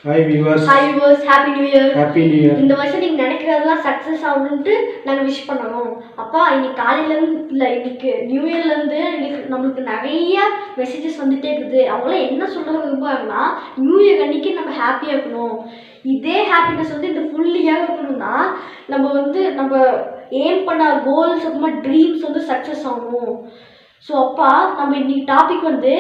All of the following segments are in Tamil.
Hi viewers. Hi viewers, Happy New Year. Happy New Year. இந்த வருஷம் நீங்க நினைக்கிறதெல்லாம் சக்சஸ் ஆகணும்னு நாங்க விஷ் பண்ணோம். அப்பா இன்னைக்கு காலையில இருந்து இல்ல இன்னைக்கு நியூ இயர்ல இருந்து நம்மளுக்கு நிறைய மெசேஜஸ் வந்துட்டே இருக்குது. அவங்கள என்ன சொல்ல விரும்புறாங்கன்னா நியூ இயர் அன்னைக்கு நம்ம ஹாப்பியா இருக்கணும். இதே ஹாப்பினஸ் வந்து இந்த ஃபுல் இயர் இருக்கணும்னா நம்ம எய்ம் பண்ண கோல்ஸ் அப்புறமா ட்ரீம்ஸ் வந்து சக்ஸஸ் ஆகணும். ஸோ அப்பா நம்ம இன்னைக்கு டாபிக் வந்து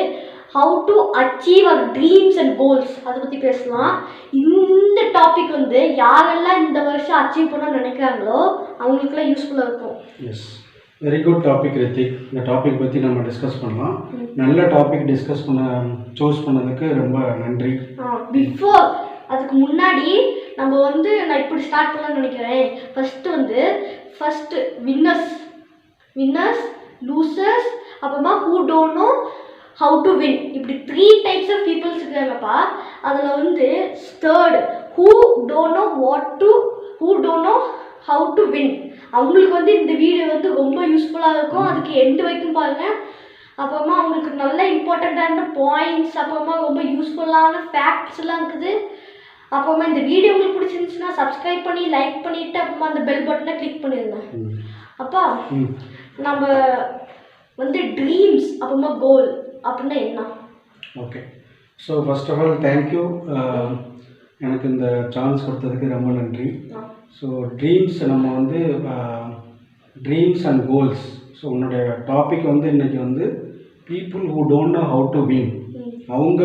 how to achieve our dreams and goals அதை பற்றி பேசலாம். இந்த டாபிக் வந்து யாரெல்லாம் இந்த வருஷம் அச்சீவ் பண்ண நினைக்கிறாங்களோ அவங்களுக்குலாம் யூஸ்ஃபுல்லாக இருக்கும். Yes, very good topic Rithik. இந்த டாபிக் பற்றி நம்ம டிஸ்கஸ் பண்ணலாம். நல்ல டாபிக் டிஸ்கஸ் சூஸ் பண்ணதுக்கு ரொம்ப நன்றி. பிஃபோர் அதுக்கு முன்னாடி நான் இப்படி ஸ்டார்ட் பண்ணலாம்னு நினைக்கிறேன். ஃபஸ்ட்டு வின்னர்ஸ் லூசர்ஸ் அப்புறமா who don't know how to win, இப்படி 3 டைப்ஸ் ஆஃப் பீப்புள்ஸ் இருக்காங்கப்பா. அதில் third who don't know how to win, அவங்களுக்கு இந்த வீடியோ ரொம்ப யூஸ்ஃபுல்லாக இருக்கும். அதுக்கு எண்டு வரைக்கும் பாருங்கள். அப்புறமா அவங்களுக்கு நல்ல இம்பார்ட்டண்ட்டான பாயிண்ட்ஸ் அப்புறமா ரொம்ப யூஸ்ஃபுல்லான ஃபேக்ட்ஸ்லாம் இருக்குது. அப்புறமா இந்த வீடியோ உங்களுக்கு பிடிச்சிருந்துச்சுன்னா சப்ஸ்கிரைப் பண்ணி லைக் பண்ணிவிட்டு அப்புறமா அந்த பெல் பட்டனை கிளிக் பண்ணிடுங்க. அப்பா நம்ம ட்ரீம்ஸ் அப்புறமா கோல் அப்படின்னா என்ன? Okay, so first of all thank you. எனக்கு இந்த சான்ஸ் கொடுத்ததுக்கு ரொம்ப நன்றி. So dreams dreams and goals. So உன்னுடைய டாபிக் இன்றைக்கி people who don't know how to win. அவங்க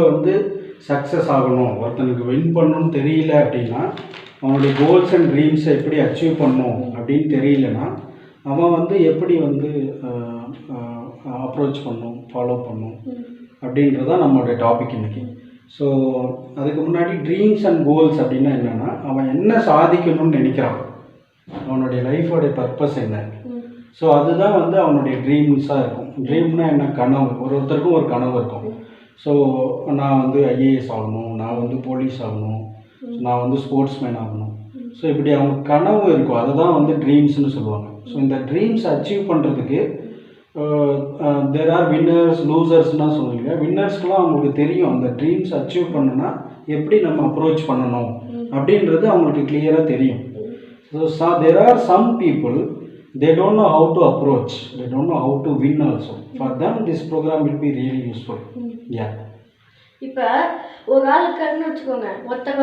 சக்ஸஸ் ஆகணும், ஒருத்தனுக்கு வின் பண்ணணும்னு தெரியல அப்படின்னா, அவனுடைய கோல்ஸ் அண்ட் ட்ரீம்ஸை எப்படி அச்சீவ் பண்ணணும் அப்படின்னு தெரியலனா அவன் எப்படி அப்ரோச் பண்ணும், ஃபாலோ பண்ணும் அப்படின்றதான் நம்மளுடைய டாபிக் இன்றைக்கி. ஸோ அதுக்கு முன்னாடி ட்ரீம்ஸ் அண்ட் கோல்ஸ் அப்படின்னா என்னென்னா, அவன் என்ன சாதிக்கணும்னு நினைக்கிறான், அவனுடைய லைஃபோடைய பர்பஸ் என்ன. ஸோ அதுதான் அவனுடைய ட்ரீம்ஸாக இருக்கும். ட்ரீம்னா என்ன? கனவு. ஒருத்தருக்கும் ஒரு கனவு இருக்கும். ஸோ நான் ஐஏஎஸ் ஆகணும், நான் போலீஸ் ஆகணும், நான் ஸ்போர்ட்ஸ்மேன் ஆகணும். ஸோ இப்படி அவங்க கனவு இருக்கும். அதுதான் ட்ரீம்ஸ்னு சொல்லுவாங்க. ஸோ இந்த ட்ரீம்ஸ் அச்சீவ் பண்ணுறதுக்கு தேர் ஆர் வின்னர்ஸ் லூசர்ஸ்னால் சொல்லுவீங்க. வின்னர்ஸ்க்கெலாம் அவங்களுக்கு தெரியும் அந்த ட்ரீம்ஸ் அச்சீவ் பண்ணுன்னா எப்படி நம்ம அப்ரோச் பண்ணணும் அப்படின்றது அவங்களுக்கு கிளியராக தெரியும். So there are some people they don't know how to approach, they don't know how to win also. For them this program will be really useful. Yeah. இப்போ ஒரு ஆளுக்குன்னு வச்சுக்கோங்க, ஒருத்தர்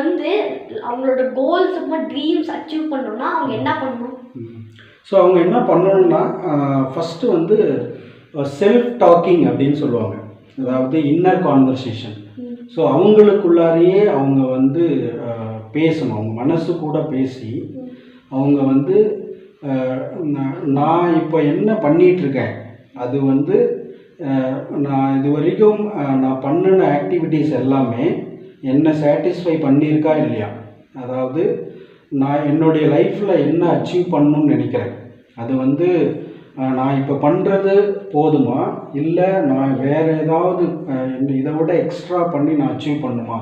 அவங்களோட கோல்ஸ் ட்ரீம்ஸ் அச்சீவ் பண்ணணும்னா அவங்க என்ன பண்ணணும்? ஸோ அவங்க என்ன பண்ணணும்னா ஃபஸ்ட்டு செல்ஃப் டாக்கிங் அப்படின்னு சொல்லுவாங்க. அதாவது இன்னர் கான்வர்சேஷன். ஸோ அவங்களுக்குள்ளாரையே அவங்க பேசணும். அவங்க மனசு கூட பேசி அவங்க நான் இப்போ என்ன பண்ணிகிட்ருக்கேன், அது நான் இது வரைக்கும் நான் பண்ணின ஆக்டிவிட்டீஸ் எல்லாமே என்னை சாட்டிஸ்ஃபை பண்ணியிருக்கா இல்லையா, அதாவது நான் என்னுடைய லைஃப்பில் என்ன அச்சீவ் பண்ணணும்னு நினைக்கிறேன், அது நான் இப்போ பண்ணுறது போதுமா, இல்லை நான் வேறு ஏதாவது இதை விட எக்ஸ்ட்ரா பண்ணி நான் அச்சீவ் பண்ணுமா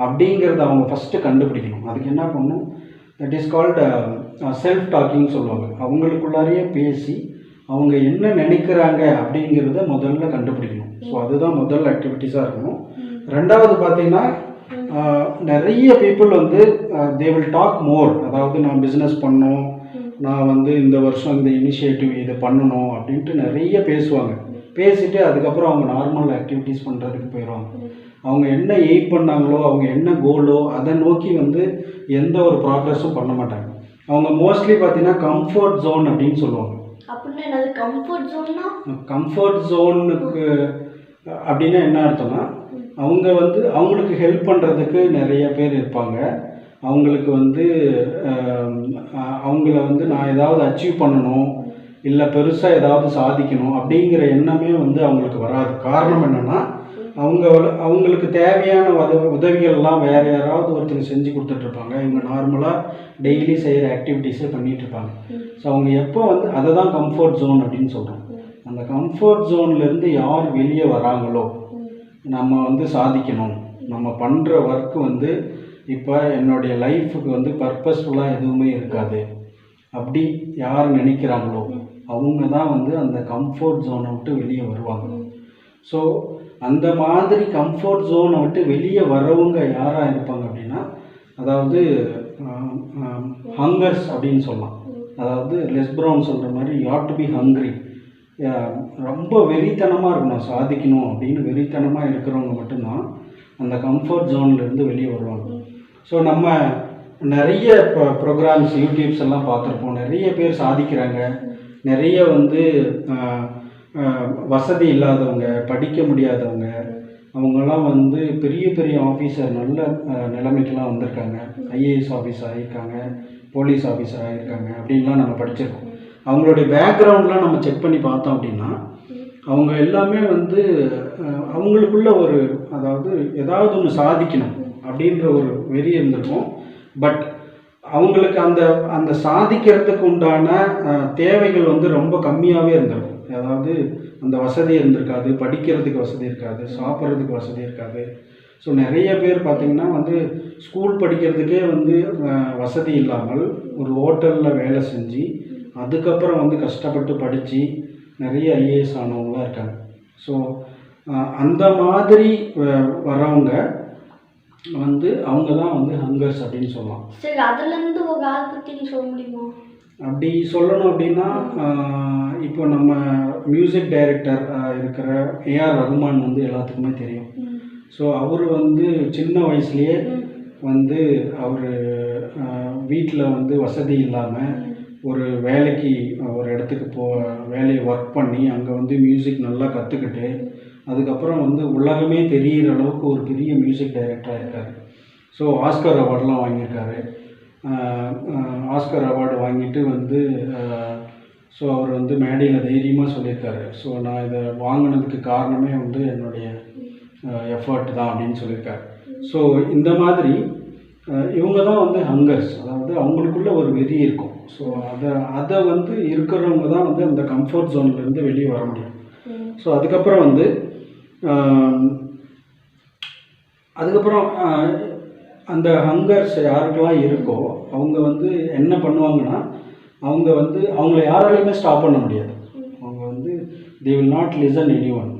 அப்படிங்கிறத அவங்க ஃபஸ்ட்டு கண்டுபிடிக்கணும். அதுக்கு என்ன பண்ணணும், that is called self talking சொல்லுவாங்க. அவங்களுக்குள்ளாரையே பேசி அவங்க என்ன நினைக்கிறாங்க அப்படிங்கிறத முதல்ல கண்டுபிடிக்கணும். ஸோ அதுதான் முதல் ஆக்டிவிட்டீஸாக இருக்கணும். ரெண்டாவது பார்த்திங்கன்னா, நிறைய people they will talk more. அதாவது நான் பிஸ்னஸ் பண்ணணும், நான் இந்த வருஷம் இந்த இனிஷியேட்டிவ் இதை பண்ணணும் அப்படின்ட்டு நிறைய பேசுவாங்க. பேசிவிட்டு அதுக்கப்புறம் அவங்க நார்மல் ஆக்டிவிட்டீஸ் பண்ணுறதுக்கு போயிடுவாங்க. அவங்க என்ன எய்ம் பண்ணாங்களோ, அவங்க என்ன கோலோ அதை நோக்கி எந்த ஒரு ப்ராக்ரஸும் பண்ண மாட்டாங்க. அவங்க மோஸ்ட்லி பார்த்தீங்கன்னா கம்ஃபர்ட் ஜோன் அப்படின்னு சொல்லுவாங்க. கம்ஃபர்ட் ஜோனுக்கு அப்படின்னா என்ன அர்த்தம்னா, அவங்க அவங்களுக்கு ஹெல்ப் பண்ணுறதுக்கு நிறைய பேர் இருப்பாங்க. அவங்களுக்கு அவங்கள நான் ஏதாவது அச்சீவ் பண்ணணும், இல்லை பெருசாக ஏதாவது சாதிக்கணும் அப்படிங்கிற எண்ணமே அவங்களுக்கு வராது. காரணம் என்னென்னா, அவங்களுக்கு தேவையான உதவிகள்லாம் வேறு யாராவது ஒருத்தர் செஞ்சு கொடுத்துட்ருப்பாங்க. இவங்க நார்மலாக டெய்லி செய்கிற ஆக்டிவிட்டீஸே பண்ணிகிட்ருப்பாங்க. ஸோ அவங்க எப்போ அதை தான் கம்ஃபர்ட் ஜோன் அப்படின்னு சொல்கிறோம். அந்த கம்ஃபர்ட் ஜோன்லேருந்து யார் வெளியே வராங்களோ, நம்ம சாதிக்கணும், நம்ம பண்ணுற ஒர்க்கு இப்போ என்னுடைய லைஃபுக்கு பர்பஸ்ஃபுல்லாக எதுவுமே இருக்காது அப்படி யார் நினைக்கிறாங்களோ அவங்க தான் அந்த கம்ஃபர்ட் ஜோனை விட்டு வெளியே வருவாங்க. ஸோ அந்த மாதிரி கம்ஃபர்ட் ஜோனை விட்டு வெளியே வரவங்க யாராக இருப்பாங்க அப்படின்னா, அதாவது ஹங்கர்ஸ் அப்படின்னு சொல்லலாம். அதாவது லெஸ் ப்ரவுன் சொல்கிற மாதிரி you have to be hungry. ரொம்ப வெறித்தனமாக இருக்கணும், சாதிக்கணும் அப்படின்னு வெறித்தனமாக இருக்கிறவங்க மட்டும்தான் அந்த கம்ஃபர்ட் ஜோன்லேருந்து வெளியே வருவாங்க. ஸோ நம்ம நிறைய ப்ரோக்ராம்ஸ் யூடியூப்ஸ் எல்லாம் பார்த்துருப்போம். நிறைய பேர் சாதிக்கிறாங்க. நிறைய வந்து வசதி இல்லாதவங்க, படிக்க முடியாதவங்க, அவங்கெல்லாம் வந்து பெரிய பெரிய ஆஃபீஸர், நல்ல நிலைமைக்கெல்லாம் வந்திருக்காங்க. ஐஏஎஸ் ஆஃபீஸர் ஆகியிருக்காங்க, போலீஸ் ஆஃபீஸர் ஆகியிருக்காங்க அப்படின்லாம் நம்ம படிச்சிருக்கோம். அவங்களுடைய பேக்ரவுண்ட்லாம் நம்ம செக் பண்ணி பார்த்தோம் அப்படின்னா அவங்க எல்லாமே வந்து அவங்களுக்குள்ள ஒரு, அதாவது ஏதாவது ஒன்று சாதிக்கணும் அப்படின்ற ஒரு வெறி இருந்திருக்கும். பட் அவங்களுக்கு அந்த அந்த சாதிக்கிறதுக்கு உண்டான தேவைகள் வந்து ரொம்ப கம்மியாகவே இருந்திருக்கும். அதாவது அந்த வசதி இருந்திருக்காது, படிக்கிறதுக்கு வசதி இருக்காது, சாப்பிட்றதுக்கு வசதி இருக்காது. ஸோ நிறைய பேர் பார்த்திங்கன்னா வந்து ஸ்கூல் படிக்கிறதுக்கே வந்து வசதி இல்லாமல் ஒரு ஹோட்டலில் வேலை செஞ்சு அதுக்கப்புறம் வந்து கஷ்டப்பட்டு படித்து நிறைய ஐஏஎஸ் ஆனவங்களாம் இருக்காங்க. ஸோ அந்த மாதிரி வரவங்க வந்து அவங்க தான் வந்து ஹங்கர்ஸ் அப்படின்னு சொல்லலாம். சரி, அதுலேருந்து ஒரு ஆள் பற்றி நீ சொல்ல முடியுமா? அப்படி சொல்லணும் அப்படின்னா, இப்போ நம்ம மியூசிக் டைரக்டர் இருக்கிற ஏஆர் ரகுமான் வந்து எல்லாத்துக்குமே தெரியும். ஸோ அவர் வந்து சின்ன வயசுலேயே வந்து அவர் வீட்டில் வந்து வசதி இல்லாமல் ஒரு வேலைக்கு ஒரு இடத்துக்கு வேலையை ஒர்க் பண்ணி அங்கே வந்து மியூசிக் நல்லா கற்றுக்கிட்டு அதுக்கப்புறம் வந்து உலகமே தெரிகிற அளவுக்கு ஒரு பெரிய மியூசிக் டைரக்டராக இருக்கார். ஸோ ஆஸ்கர் அவார்டெலாம் வாங்கியிருக்காரு. ஆஸ்கர் அவார்டு வாங்கிட்டு வந்து ஸோ அவர் வந்து மேடையில் தைரியமாக சொல்லியிருக்காரு. ஸோ நான் இதை வாங்கினதுக்கு காரணமே வந்து என்னுடைய எஃபர்ட் தான் அப்படின்னு சொல்லியிருக்காரு. ஸோ இந்த மாதிரி இவங்க தான் வந்து ஹங்கர்ஸ், அதாவது அவங்களுக்குள்ள ஒரு வெறி இருக்கும். ஸோ அதை வந்து இருக்கிறவங்க தான் வந்து அந்த கம்ஃபர்ட் ஜோன்லேருந்து வெளியே வர முடியும். ஸோ அதுக்கப்புறம் வந்து அந்த ஹங்கர்ஸ் யாருக்கெல்லாம் இருக்கோ அவங்க வந்து என்ன பண்ணுவாங்கன்னா, அவங்க வந்து அவங்கள யாராலையுமே ஸ்டாப் பண்ண முடியாது. அவங்க வந்து they will not listen any one,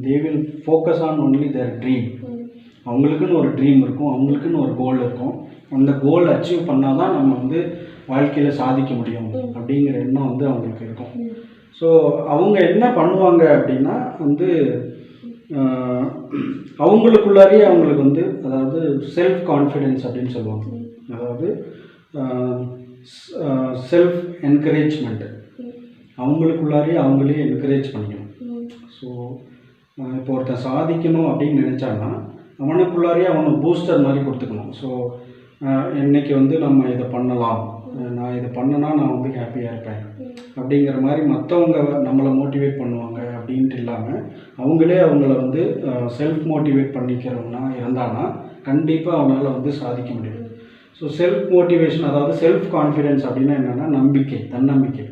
they will focus on only their dream. அவங்களுக்குன்னு ஒரு ட்ரீம் இருக்கும், அவங்களுக்குன்னு ஒரு கோல் இருக்கும். அந்த கோல் அச்சீவ் பண்ணால் தான் நம்ம வந்து வாழ்க்கையில் சாதிக்க முடியும் அப்படிங்கிற எண்ணம் வந்து அவங்களுக்கு இருக்கும். ஸோ அவங்க என்ன பண்ணுவாங்க அப்படின்னா வந்து அவங்களுக்குள்ளாரியே அவங்களுக்கு வந்து, அதாவது செல்ஃப் கான்ஃபிடென்ஸ் அப்படின்னு சொல்லுவாங்க. அதாவது செல்ஃப் என்கரேஜ்மெண்ட்டு, அவங்களுக்குள்ளாரியே அவங்களே என்கரேஜ் பண்ணிக்கணும். ஸோ இப்போ ஒருத்தன் சாதிக்கணும் அப்படின்னு நினச்சான்னா அவனுக்குள்ளாரியே அவனுக்கு பூஸ்டர் மாதிரி கொடுத்துக்கணும். ஸோ இன்றைக்கி வந்து நம்ம இதை பண்ணலாம், நான் இதை பண்ணனா நான் வந்து ஹாப்பியாக இருப்பேன் அப்படிங்கிற மாதிரி மற்றவங்க நம்மளை மோட்டிவேட் பண்ணுவாங்க அப்படின்ட்டு இல்லாமல் அவங்களே அவங்கள வந்து செல்ஃப் மோட்டிவேட் பண்ணிக்கிறவனா இருந்தானா கண்டிப்பாக அவனால் வந்து சாதிக்க முடியும். ஸோ செல்ஃப் மோட்டிவேஷன், அதாவது செல்ஃப் கான்ஃபிடென்ஸ் அப்படின்னா என்னென்னா நம்பிக்கை, தன்னம்பிக்கை.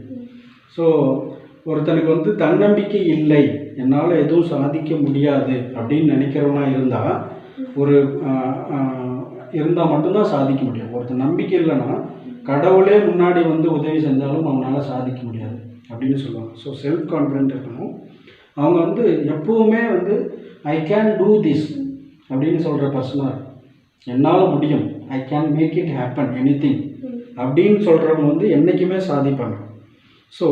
ஸோ ஒருத்தனுக்கு வந்து தன்னம்பிக்கை இல்லை, என்னால் எதுவும் சாதிக்க முடியாது அப்படின்னு நினைக்கிறவனா இருந்தால் மட்டும்தான் சாதிக்க முடியும். ஒருத்தர் நம்பிக்கை இல்லைன்னா கடவுளே முன்னாடி வந்து உதவி செஞ்சாலும் அவனால் சாதிக்க முடியாது அப்படின்னு சொல்லுவாங்க. ஸோ செல்ஃப் கான்ஃபிடென்ட் இருக்கணும். அவங்க வந்து எப்போவுமே வந்து ஐ கேன் டூ திஸ் அப்படின்னு சொல்கிற பர்சனாக, என்னால் முடியும், I can make it happen anything அப்படின்னு சொல்கிறவங்க வந்து என்றைக்குமே சாதிப்பாங்க. ஸோ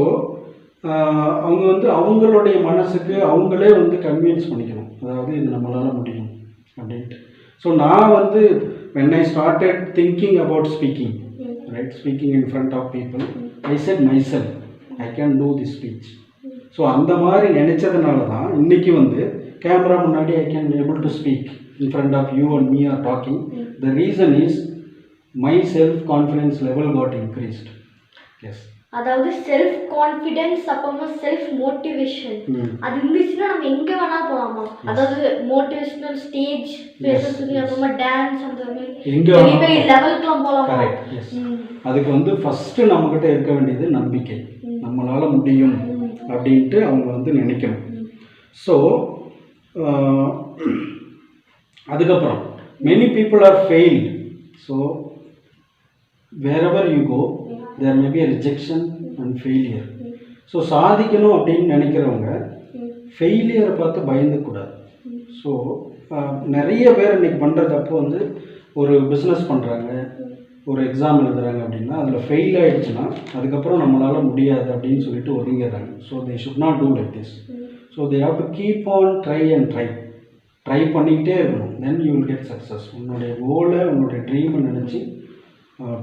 அவங்க வந்து அவங்களுடைய மனசுக்கு அவங்களே வந்து கன்வின்ஸ் பண்ணிக்கணும், அதாவது இது நம்மளால் முடியும் அப்படின்ட்டு. ஸோ நான் வந்து when I started thinking about speaking, right, speaking in front of people, I said myself, I can do this speech. So அந்த மாதிரி நினச்சதுனால தான் இன்றைக்கி வந்து கேமரா முன்னாடி I can able to speak in front of you and me are talking. The reason is my self confidence level got increased. Yes. அதாவது செல்ஃப் கான்ஃபிடென்ஸ், அப்புறமா செல்ஃப் மோட்டிவேஷன், அது இருந்துச்சுன்னா நம்ம எங்கே வேணால் போகலாமா? அதாவது மோட்டிவேஷனல் ஸ்டேஜ் பேசுறதுக்கு, அப்புறமா டான்ஸ், அந்த மாதிரி லெவலுக்குலாம் போகலாமா? அதுக்கு வந்து ஃபஸ்ட்டு நம்மக்கிட்ட இருக்க வேண்டியது நம்பிக்கை, நம்மளால் முடியும் அப்படின்ட்டு அவங்க வந்து நினைக்கணும். ஸோ அதுக்கப்புறம் many people are failed. So wherever you go there may be a rejection and failure. So சாதிக்கணும் அப்படின்னு நினைக்கிறவங்க ஃபெயிலியரை பார்த்து பயந்துக்கூடாது. ஸோ நிறைய பேர் இன்றைக்கி பண்ணுற தப்பு வந்து ஒரு பிஸ்னஸ் பண்ணுறாங்க, ஒரு எக்ஸாம் எழுதுறாங்க அப்படின்னா அதில் ஃபெயில் ஆகிடுச்சுன்னா அதுக்கப்புறம் நம்மளால் முடியாது அப்படின்னு சொல்லிட்டு ஒதுங்கிடுறாங்க. So they should not do like this. So they have to keep on try பண்ணிக்கிட்டே இருக்கணும். Then you will get success. உன்னுடைய கோலை, உன்னுடைய ட்ரீமை நினச்சி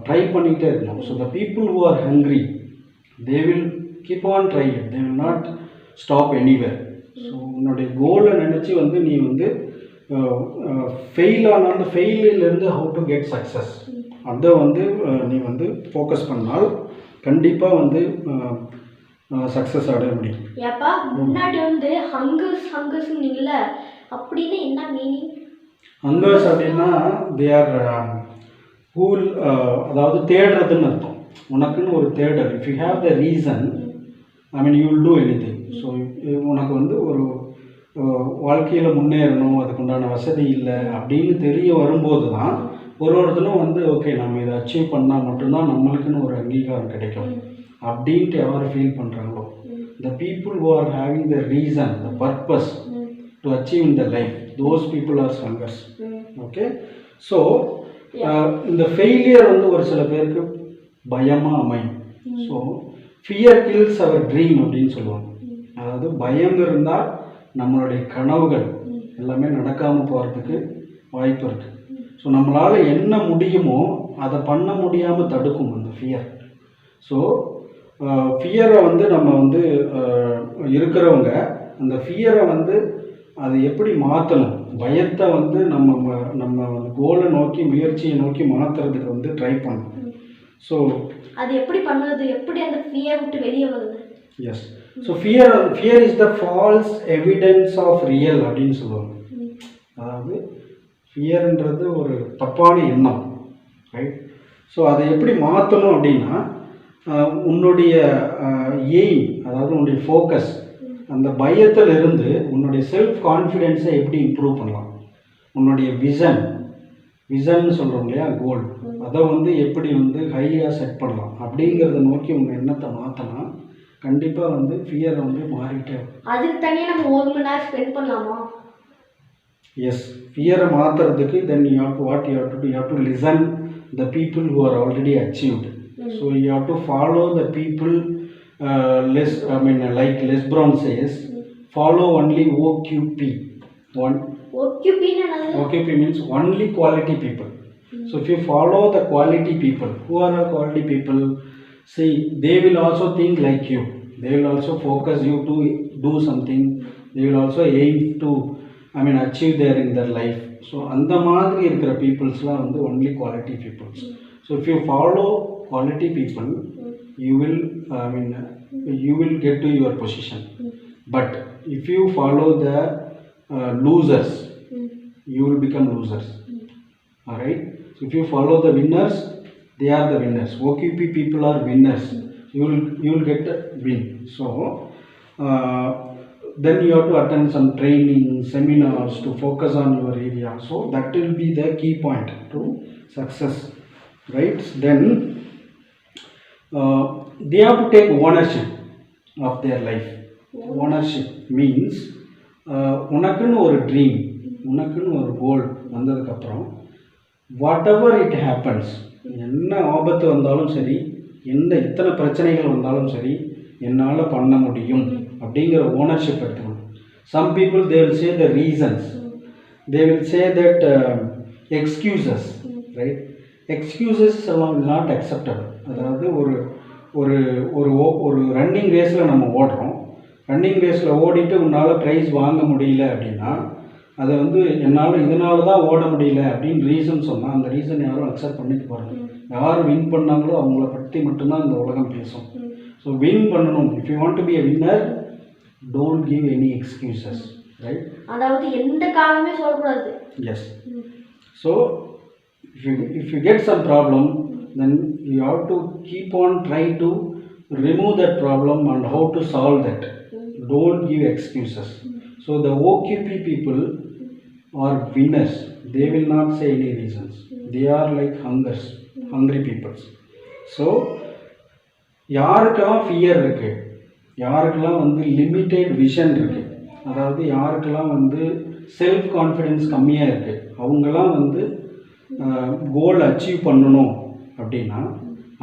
ட்ரை பண்ணிக்கிட்டே இருக்கணும். So the people who are hungry they will keep on try it, they will not stop anywhere. So உன்னுடைய கோலை நினச்சி வந்து நீ வந்து ஃபெயில் ஆனாலும் ஃபெயிலிலேருந்து ஹவு டு கெட் சக்ஸஸ் அதை வந்து நீ வந்து ஃபோக்கஸ் பண்ணால் கண்டிப்பாக வந்து சக்ஸஸ் அடைய முடியும். ஏப்பா முன்னாடி வந்து ஹங்கர்ஸ்னீங்கள அப்படின்னு என்ன மீனிங்? ஹங்கர்ஸ் அப்படின்னா தே ஆர் கூல், அதாவது தேடுறதுன்னு அர்த்தம். உனக்குன்னு ஒரு தேடல். If you have the reason, I mean you will do anything. So உனக்கு வந்து ஒரு வாழ்க்கையில் முன்னேறணும், அதுக்குண்டான வசதி இல்லை அப்படின்னு தெரிய வரும்போது தான் ஒருத்தனும் வந்து ஓகே நம்ம இதை அச்சீவ் பண்ணால் மட்டும்தான் நம்மளுக்குன்னு ஒரு அங்கீகாரம் கிடைக்கும் அப்படின்ட்டு யார் ஃபீல் பண்ணுறாங்களோ, the people who are having the reason, the purpose to achieve in the life, those people are hungers. Okay. So இந்த ஃபெயிலியர் வந்து ஒரு சில பேருக்கு பயமாக அமையும். So fear kills our dream அப்படின்னு சொல்லுவாங்க. அதாவது பயம் இருந்தால் நம்மளுடைய கனவுகள் எல்லாமே நடக்காமல் போகிறதுக்கு வாய்ப்பு இருக்குது. ஸோ நம்மளால் என்ன முடியுமோ அதை பண்ண முடியாமல் தடுக்கும் அந்த ஃபியர். ஸோ ஃபியரை வந்து நம்ம வந்து இருக்கிறவங்க அந்த ஃபியரை வந்து அதை எப்படி மாற்றணும், பயத்தை வந்து நம்ம கோலை நோக்கி முயற்சியை நோக்கி மாற்றுறதுக்கு வந்து ட்ரை பண்ணணும். ஸோ அது எப்படி பண்ணுறது, எப்படி அந்த ஃபியர் விட்டு வெளியே வருது? Yes. So fear is the false evidence of real அப்படின்னு சொல்லுவாங்க. அதாவது ஃபியர்ன்றது ஒரு தப்பான எண்ணம், ரைட்? ஸோ அதை எப்படி மாற்றணும் அப்படின்னா உன்னுடைய எய்ம், அதாவது உன்னுடைய ஃபோக்கஸ், அந்த பயத்தில் இருந்து உன்னுடைய செல்ஃப் கான்ஃபிடென்ஸை எப்படி இம்ப்ரூவ் பண்ணலாம், உன்னுடைய விசன் சொல்கிறோம் இல்லையா, கோல், அதை வந்து எப்படி வந்து ஹையாக செட் பண்ணலாம் அப்படிங்கிறத நோக்கி உங்கள் எண்ணத்தை மாற்றலாம். கண்டிப்பாக வந்து ஃபியரை வந்து மாறிட்டே இருக்கும். அதுக்கு தனியாக நம்ம 1 மணி நேரம் ஸ்பெண்ட் பண்ணலாமா? எஸ். ஃபியரை மாற்றுறதுக்கு then you have to listen the people who are already achieved. So you have to follow the people like Les Brown says, follow only OQP. OQP means only quality people. So if you follow the quality people, who are the quality people? See, they will also think like you. They will also focus you to do something. They will also aim to, achieve there in their life. So அந்த மாதிரி இருக்கிற peopleஸ்லாம் வந்து only quality peoples. So if you follow quality people, you will get to your position. But if you follow the losers, you will become losers. Alright? So if you follow the winners, they are the winners. OQP people are winners. You will get a win. So then you have to attend some training, seminars to focus on your area. So that will be the key point to success. Right? Then they have to take ownership of their life. Ownership means உனக்குன்னு ஒரு ட்ரீம், உனக்குன்னு ஒரு கோல் வந்ததுக்கப்புறம் வாட் எவர் இட் ஹேப்பன்ஸ், என்ன ஆபத்து வந்தாலும் சரி, எத்தனை பிரச்சனைகள் வந்தாலும் சரி, என்னால் பண்ண முடியும் அப்படிங்கிற ஓனர்ஷிப் எடுத்துக்கணும். Some people they will say the reasons, they will say that excuses, right? Excuses எல்லாம் நாட் அக்செப்டபிள். அதாவது ஒரு ரன்னிங் ரேஸில் நம்ம ஓடுறோம், ரன்னிங் ரேஸில் ஓடிட்டு உன்னால் ப்ரைஸ் வாங்க முடியல அப்படின்னா அதை வந்து என்னால் இதனால தான் ஓட முடியல அப்படின்னு ரீசன் சொன்னால் அந்த ரீசன் யாரும் அக்செப்ட் பண்ணிட்டு போகிறாங்க. யார் வின் பண்ணாங்களோ அவங்கள பற்றி மட்டும்தான் இந்த உலகம் பேசும். ஸோ வின் பண்ணணும். If you want to be a winner, don't give any excuses, right? அதாவது எந்த காரணமே சொல்லக்கூடாது. Yes. So if you get some problem, then you have to keep on try to remove that problem and how to solve that. Don't give excuses. So the OQP people are winners. They will not say any reasons. They are like hungry people. So யாருக்கெல்லாம் ஃபியர் இருக்குது, யாருக்கெல்லாம் வந்து லிமிட்டெட் விஷன் இருக்குது, அதாவது யாருக்கெல்லாம் வந்து செல்ஃப் கான்ஃபிடென்ஸ் கம்மியாக இருக்குது, அவங்களாம் வந்து கோல் அச்சீவ் பண்ணணும் அப்படின்னா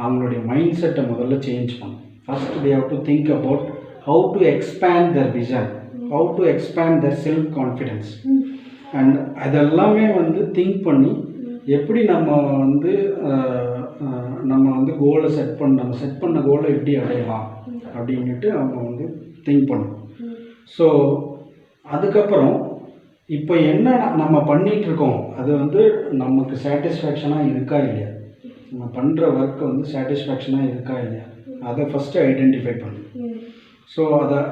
அவங்களுடைய மைண்ட் செட்டை முதல்ல சேஞ்ச் பண்ணணும். First they have to think about how to expand their vision, how to expand their self confidence. And அதெல்லாமே வந்து திங்க் பண்ணி எப்படி நம்ம வந்து கோலை நம்ம செட் பண்ண கோலை எப்படி அடையலாம் அப்படின்ட்டு அவங்க வந்து திங்க் பண்ணணும். ஸோ அதுக்கப்புறம் இப்போ என்ன நம்ம பண்ணிகிட்ருக்கோம் அது வந்து நமக்கு சாட்டிஸ்ஃபேக்ஷனாக இருக்கா இல்லையா, நம்ம பண்ணுற ஒர்க்கு வந்து சாட்டிஸ்ஃபேக்ஷனாக இருக்கா இல்லையா, அதை ஃபஸ்ட்டு ஐடென்டிஃபை பண்ணணும். ஸோ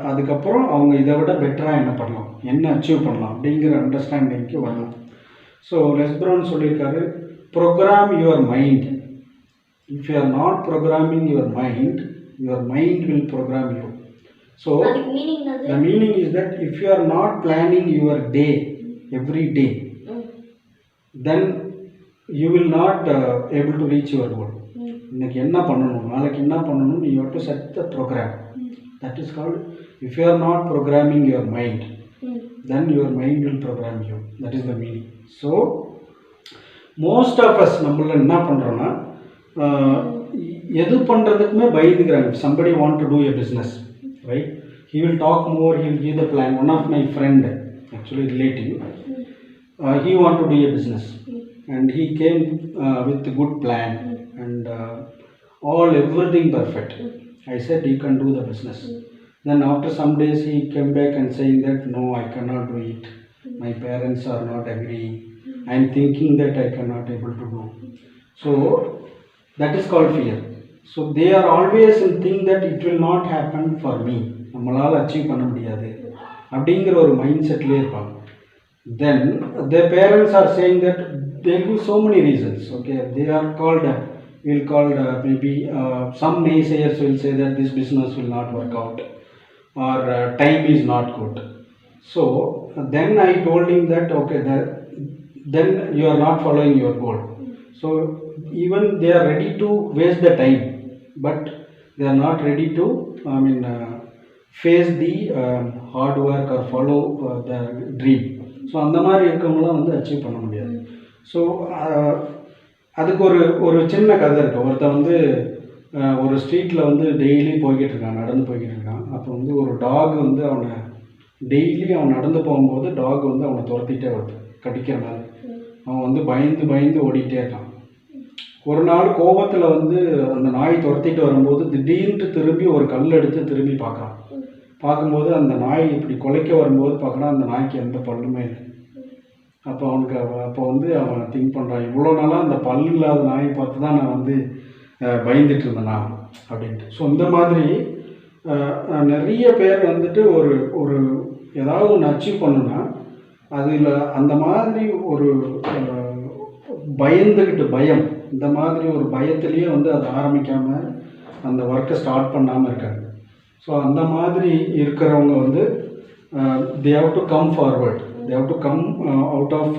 அதுக்கப்புறம் அவங்க இதை விட பெட்டராக என்ன பண்ணலாம், என்ன அச்சீவ் பண்ணலாம் அப்படிங்கிற அண்டர்ஸ்டாண்டிங்க்கு வரணும். ஸோ லெஸ் ப்ரவுன் சொல்லியிருக்காரு, program your mind. If you are not programming your mind will program you. So the meaning is that if you are not planning your day every day, then you will not able to reach your goal. இன்னைக்கு என்ன பண்ணணும், நாளைக்கு என்ன பண்ணணும், you have to set the program. That is called, if you are not programming your mind, then your mind will program you. That is the meaning. So most of us நம்மள என்ன பண்ணுறோன்னா எது பண்ணுறதுக்குமே பயந்துக்கிறாங்க. somebody want to do a business, right? He will talk more, he will give the plan. One of my friend, actually relative, he want to do a business and he came with a good plan and everything perfect. I said you can do the business. Then after some days he came back and saying that no, I cannot do it, my parents are not agreeing, I am thinking that I cannot able to do. So that is called fear. So they are always in think that it will not happen for me, நம்மளால் அச்சீவ் பண்ண முடியாது அப்படிங்கிற ஒரு மைண்ட் செட்லேயே இருப்பாங்க. தென் their parents are saying that they give so many reasons. Okay, they are called maybe some naysayers will say that this business will not work out or time is not good. So then I told him that okay, then you are not following your goal. So even they are ready to waste the time, but they are not ready to face the hard work or follow the dream. So அந்த மாதிரி இருக்கவங்களாம் வந்து அச்சீவ் பண்ண முடியாது. ஸோ அதுக்கு ஒரு சின்ன கதை இருக்குது. ஒருத்தன் வந்து ஒரு ஸ்ட்ரீட்டில் வந்து டெய்லி நடந்து போய்கிட்டு இருக்கான். அப்போ வந்து ஒரு டாக் வந்து அவன் நடந்து போகும்போது டாக் வந்து அவனை துரத்திட்டே வருது கடிக்கிற மாதிரி. அவன் வந்து பயந்து ஓடிட்டே இருக்கான். ஒரு நாள் கோபத்தில் வந்து அந்த நாய் துரத்திட்டு வரும்போது திடீர்னு திரும்பி ஒரு கல் எடுத்து திரும்பி பார்க்கும்போது அந்த நாய் இப்படி குலைக்க வரும்போது பார்க்கணும் அந்த நாய்க்கு எந்த பல்லுமே இல்லை. அப்போ வந்து அவன் திங்க் பண்ணுறான், இவ்வளோ நாளாக அந்த பல் இல்லாத நாயை பார்த்து தான் நான் வந்து பயந்துட்டு இருந்தேனா அப்படின்ட்டு. ஸோ இந்த மாதிரி நிறைய பேர் வந்துட்டு ஒரு ஏதாவது ஒன்று அச்சீவ் பண்ணுன்னா அதில் அந்த மாதிரி ஒரு பயம் இந்த மாதிரி ஒரு பயத்திலேயே வந்து அதை ஆரம்பிக்காமல் அந்த ஒர்க்கை ஸ்டார்ட் பண்ணாமல் இருக்காங்க. ஸோ அந்த மாதிரி இருக்கிறவங்க வந்து they have to come forward, they have to come out of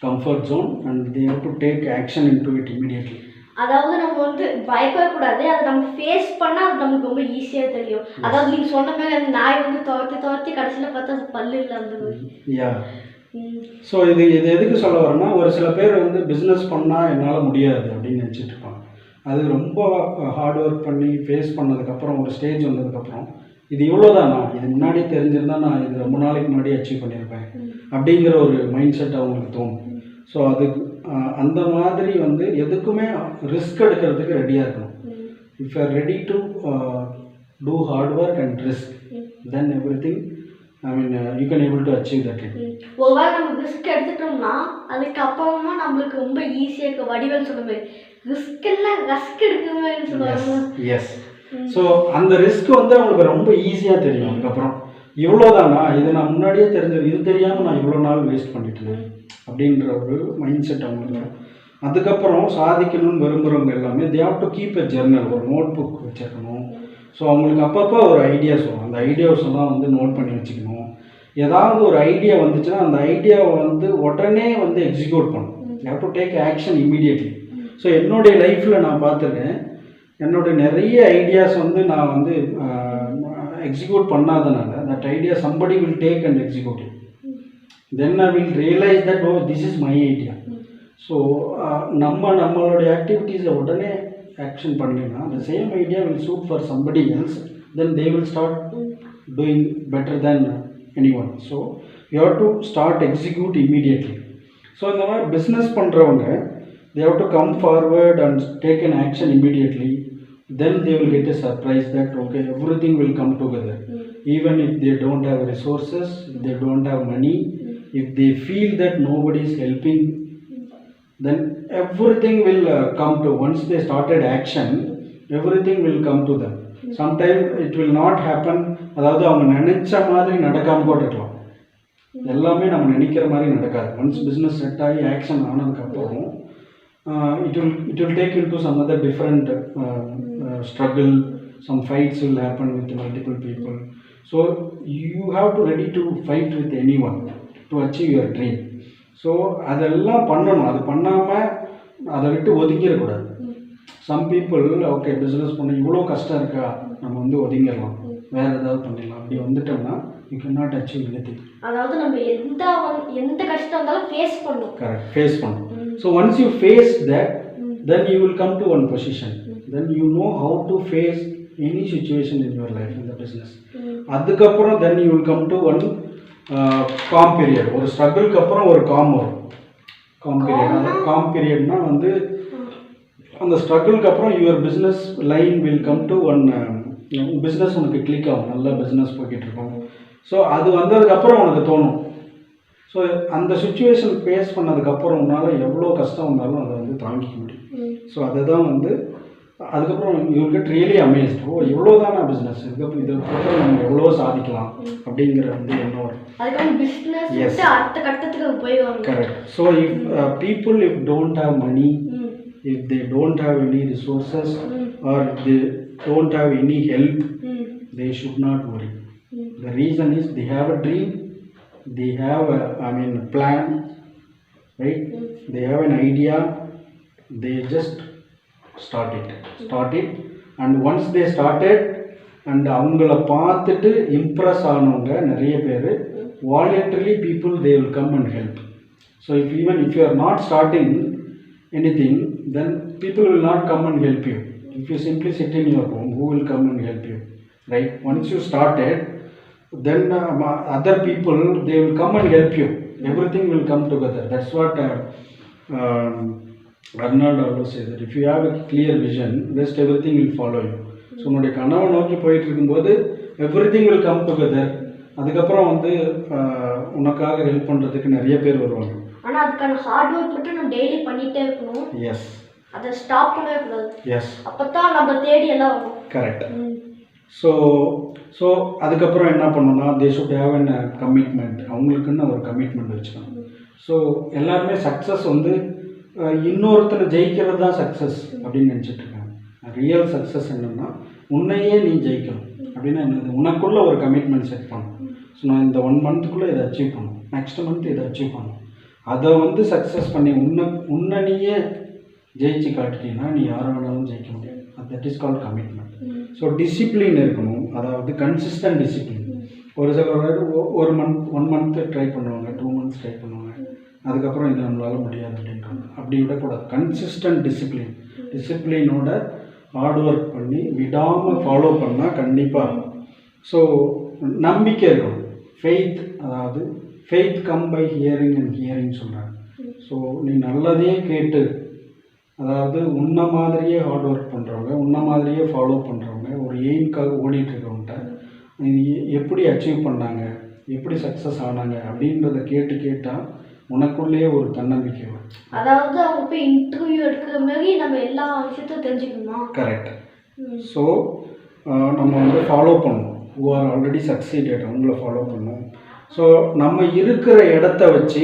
comfort zone and they have to take action into it immediately. அதாவது நம்ம வந்து பயப்படவே கூடாது, அதை நம்ம ஃபேஸ் பண்ணால் அது நமக்கு ரொம்ப ஈஸியாக தெரியும். அதாவது நீங்கள் சொன்ன மாதிரி அந்த நாய் வந்து துரத்தி கடைசியில் பார்த்தா அது பல்லு இல்லை அந்த மாதிரி. யா ஸோ இது எதுக்கு சொல்ல வரேன்னா, ஒரு சில பேர் வந்து பிஸ்னஸ் பண்ணால் என்னால் முடியாது அப்படின்னு நினச்சிட்டு இருப்பாங்க. அது ரொம்ப ஹார்ட் ஒர்க் பண்ணி ஃபேஸ் பண்ணதுக்கப்புறம் ஒரு ஸ்டேஜ் வந்ததுக்கப்புறம் இது இவ்வளோதானா, இது முன்னாடி தெரிஞ்சிருந்தால் நான் இது ரொம்ப நாளைக்கு முன்னாடி அச்சீவ் பண்ணியிருப்பேன் அப்படிங்கிற ஒரு மைண்ட் செட் அவங்களுக்கு தோணும். ஸோ அதுக்கு அந்த மாதிரி வந்து எதுக்குமே ரிஸ்க் எடுக்கிறதுக்கு ரெடியாக இருக்கணும். If you are ready to do hard work and risk, then everything you can able to achieve that. ஒருவேளை நம்ம ரிஸ்க் எடுத்துட்டோம்னா அதுக்கப்புறமா நம்மளுக்கு ரொம்ப ஈஸியாக இருக்க வடிவல் சொல்லுவேன், ரிஸ்க் எடுக்கணும்னு சொல்லுவாங்க. எஸ். ஸோ அந்த ரிஸ்க் வந்து அவங்களுக்கு ரொம்ப ஈஸியாக தெரியும். அதுக்கப்புறம் இவ்வளோதானா, இது நான் முன்னாடியே தெரிஞ்சது, இது தெரியாமல் நான் இவ்வளோ நாள் வேஸ்ட் பண்ணிட்டேன் அப்படின்ற ஒரு மைண்ட் செட் அவங்களுக்கு. அதுக்கப்புறம் சாதிக்கணும்னு விரும்புகிறவங்க எல்லாமே they have to keep a journal, ஒரு நோட் புக் வச்சுருக்கணும். ஸோ அவங்களுக்கு அப்பப்போ ஒரு ஐடியாஸ் வரும், அந்த ஐடியாஸ் எல்லாம் வந்து நோட் பண்ணி வச்சுக்கணும். ஏதாவது ஒரு ஐடியா வந்துச்சுன்னா அந்த ஐடியாவை வந்து உடனே வந்து எக்ஸிக்யூட் பண்ணணும். You have to take action immediately. So என்னுடைய லைஃப்பில் நான் பார்த்துருக்கேன், என்னுடைய நிறைய ஐடியாஸ் வந்து நான் வந்து எக்ஸிக்யூட் பண்ணாதனால that idea somebody will take and execute it. Then I will realise that oh this is my idea. So நம்மளுடைய ஆக்டிவிட்டீஸை உடனே ஆக்ஷன் பண்ணினா the same idea will suit for somebody else, then they will start doing better than anyone. So you have to start execute immediately. So இந்த மாதிரி பிஸ்னஸ் பண்ணுறவங்க they have to come forward and take an action immediately. Then they will get a surprise that okay, everything will come together. Even if they don't have resources, if they don't have money, if they feel that nobody is helping, then everything will come to, once they started action, everything will come to them. Sometimes it will not happen, அதாவது அவங்க நினைச்ச மாதிரி நடக்காமல் கூட இருக்கலாம். எல்லாமே நம்ம நினைக்கிற மாதிரி நடக்காது. ஒன்ஸ் பிஸ்னஸ் செட் ஆகி ஆக்ஷன் ஆனதுக்கப்புறம் it will take into some other different struggle, some fights will happen with multiple people. So you have to ready to fight with anyone to achieve your dream. So அதெல்லாம் பண்ணணும். அது பண்ணாமல் அதை விட்டு ஒதுங்கிடக்கூடாது. சம் பீப்புள் ஓகே பிஸ்னஸ் பண்ண இவ்வளோ கஷ்டம் இருக்கா, நம்ம வந்து ஒதுங்கிடலாம், வேறு ஏதாவது பண்ணிடலாம், அப்படி வந்துட்டோம்னா you can not achieve anything. அதாவது நம்ம எந்த கஷ்டம் இருந்தாலும் ஃபேஸ் பண்ணணும். கரெக்ட், ஃபேஸ் பண்ணணும். So once you face that, then you will come to one position, then you know how to face any situation in your life in the business. அதுக்கப்புறம் then you will come to one calm period. ஒரு ஸ்ட்ரகிளுக்கு அப்புறம் ஒரு காம் வரும். காம் பீரியட், அந்த காம் பீரியட்னா வந்து அந்த ஸ்ட்ரகிளுக்கு அப்புறம் your business line will come to one, business உனக்கு கிளிக் ஆகும், நல்ல பிஸ்னஸ் போய்கிட்டு இருக்கும். ஸோ அது வந்ததுக்கப்புறம் உனக்கு தோணும். ஸோ அந்த சுச்சுவேஷன் ஃபேஸ் பண்ணதுக்கப்புறம் உன்னால் எவ்வளோ கஷ்டம் வந்தாலும் அதை வந்து தாங்கிக்க முடியும். ஸோ அதை தான் வந்து அதுக்கப்புறம் யூ கெட் ரியலி அமேஸ்ட். ஓ இவ்வளோ தானா பிஸ்னஸ், இதுக்கப்புறம் நம்ம எவ்வளோ சாதிக்கலாம் அப்படிங்கிற வந்து என்ன வரும். எஸ், அடுத்த கட்டத்துக்கு போயிடுவாங்க. Correct. So if people if don't have money, if they don't have any resources or they don't have any help, they should not worry. The reason is they have a dream, they have a plan, right? They have an idea, they just start it and once they started and அவங்கள பார்த்துட்டு இம்ப்ரெஸ் ஆனவங்க நிறைய பேர் voluntarily people they will come and help. So if you are not starting anything, then people will not come and help you. If you simply sit in your home, who will come and help you, right? Once you started, then other people they will come and help you. Everything will come together. That's what Arnold always says, that if you have a clear vision, rest everything will follow you. So உன்னுடைய கனவை நோக்கி போயிட்டு இருக்கும்போது everything will come together. அதுக்கப்புறம் வந்து உனக்காக ஹெல்ப் பண்ணுறதுக்கு நிறைய பேர் வருவாங்க. ஆனால் அதுக்கான ஹார்ட் ஒர்க் மட்டும் நம்ம டெய்லி பண்ணிகிட்டே இருக்கணும். எஸ், அதை ஸ்டாப் பண்ணவே கூடாது. எஸ், அப்போ தான் நம்ம தேடி எல்லாம் வரும். கரெக்ட். ஸோ அதுக்கப்புறம் என்ன பண்ணணும்னா they should have an commitment. அவங்களுக்குன்னு ஒரு கமிட்மெண்ட் வச்சுக்கணும். ஸோ எல்லாருமே சக்ஸஸ் வந்து இன்னொருத்தனை ஜெயிக்கிறது தான் சக்ஸஸ் அப்படின்னு நினச்சிட்டு இருக்காங்க. ரியல் சக்ஸஸ் என்னன்னா உன்னையே நீ ஜெயிக்கணும். அப்படின்னா என்னது, உனக்குள்ள ஒரு கமிட்மெண்ட் செட் பண்ணணும். ஸோ நான் இந்த 1 மந்த்துக்குள்ளே இதை அச்சீவ் பண்ணணும், நெக்ஸ்ட் மந்த் இதை அச்சீவ் பண்ணணும். அதை வந்து சக்ஸஸ் பண்ணி உன்னை நீயே ஜெயிச்சு காட்டிட்டீங்கன்னா நீ யாரை வேணாலும் ஜெயிக்க முடியாது. That is called commitment. So discipline இருக்கணும், அதாவது கன்சிஸ்டன்ட் டிசிப்ளின். ஒரு சிலர் 1 மந்த் ட்ரை பண்ணுவாங்க, 2 மந்த்ஸ் ட்ரை பண்ணுவாங்க, அதுக்கப்புறம் இது நம்மளால் முடியாது அப்படின்றாங்க. அப்படி விடக்கூடாது. கன்சிஸ்டன்ட் டிசிப்ளினோட ஹார்ட் ஒர்க் பண்ணி விடாமல் ஃபாலோ பண்ணால் கண்டிப்பாக. ஸோ நம்பிக்கை இருக்கணும். ஃபெய்த், அதாவது faith come by hearing and hearing சொல்கிறாங்க. ஸோ நீ நல்லதே கேட்டு, அதாவது உன்ன மாதிரியே ஹார்ட் ஒர்க் பண்ணுறவங்க, உன்ன மாதிரியே ஃபாலோ பண்ணுறவங்க, ஒரு எய்ம்காக ஓடிட்டுருக்கவங்கள்ட்ட எப்படி அச்சீவ் பண்ணாங்க, எப்படி சக்ஸஸ் ஆனாங்க அப்படின்றத கேட்டால் உனக்குள்ளேயே ஒரு தன்னம்பிக்கை வரும். அதாவது அவங்க போய் இன்டர்வியூ எடுக்கிற மாதிரி நம்ம எல்லா விஷயத்தையும் தெரிஞ்சுக்கணுமா? கரெக்ட். ஸோ நம்ம வந்து ஃபாலோ பண்ணணும். who are already succeeded அவங்கள ஃபாலோ பண்ணணும். ஸோ நம்ம இருக்கிற இடத்த வச்சு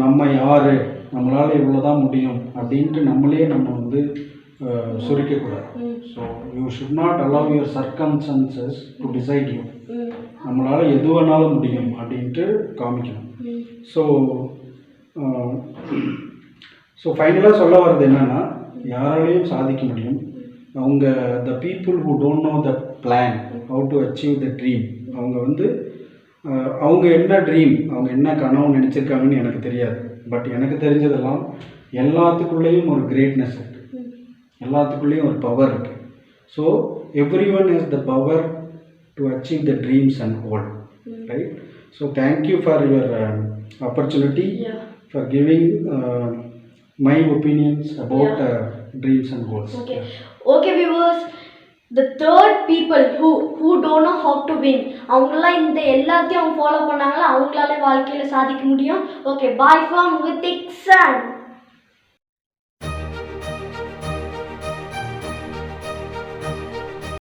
நம்ம யார், நம்மளால் இவ்வளோ தான் முடியும் அப்படின்ட்டு நம்மளே நம்ம வந்து சுருக்கக்கூடாது. So you should not allow your circumstances to decide you. நம்மளால் எது வேணாலும் முடியும் அப்படின்ட்டு காமிக்கணும். ஸோ ஃபைனலாக சொல்ல வர்றது என்னென்னா, யாராலையும் சாதிக்க முடியும். அவங்க த people who don't no the plan how to achieve the dream, அவங்க வந்து அவங்க என்ன ட்ரீம், அவங்க என்ன கனவு நினச்சிருக்காங்கன்னு எனக்கு தெரியாது. பட் எனக்கு தெரிஞ்சதெல்லாம் எல்லாத்துக்குள்ளேயும் ஒரு கிரேட்னஸ் இருக்குது, எல்லாத்துக்குள்ளேயும் ஒரு பவர் இருக்குது. So every one has the power to achieve the dreams and goal, right? So thank you for your opportunity, for giving my opinions about dreams and goals. Okay viewers, the third people who don't know how to win, அவங்களாம் இந்த எல்லாத்தையும் அவங்க ஃபாலோ பண்ணாங்களா அவங்களால வாழ்க்கையில் சாதிக்க முடியும். Okay, bye from with Iksan.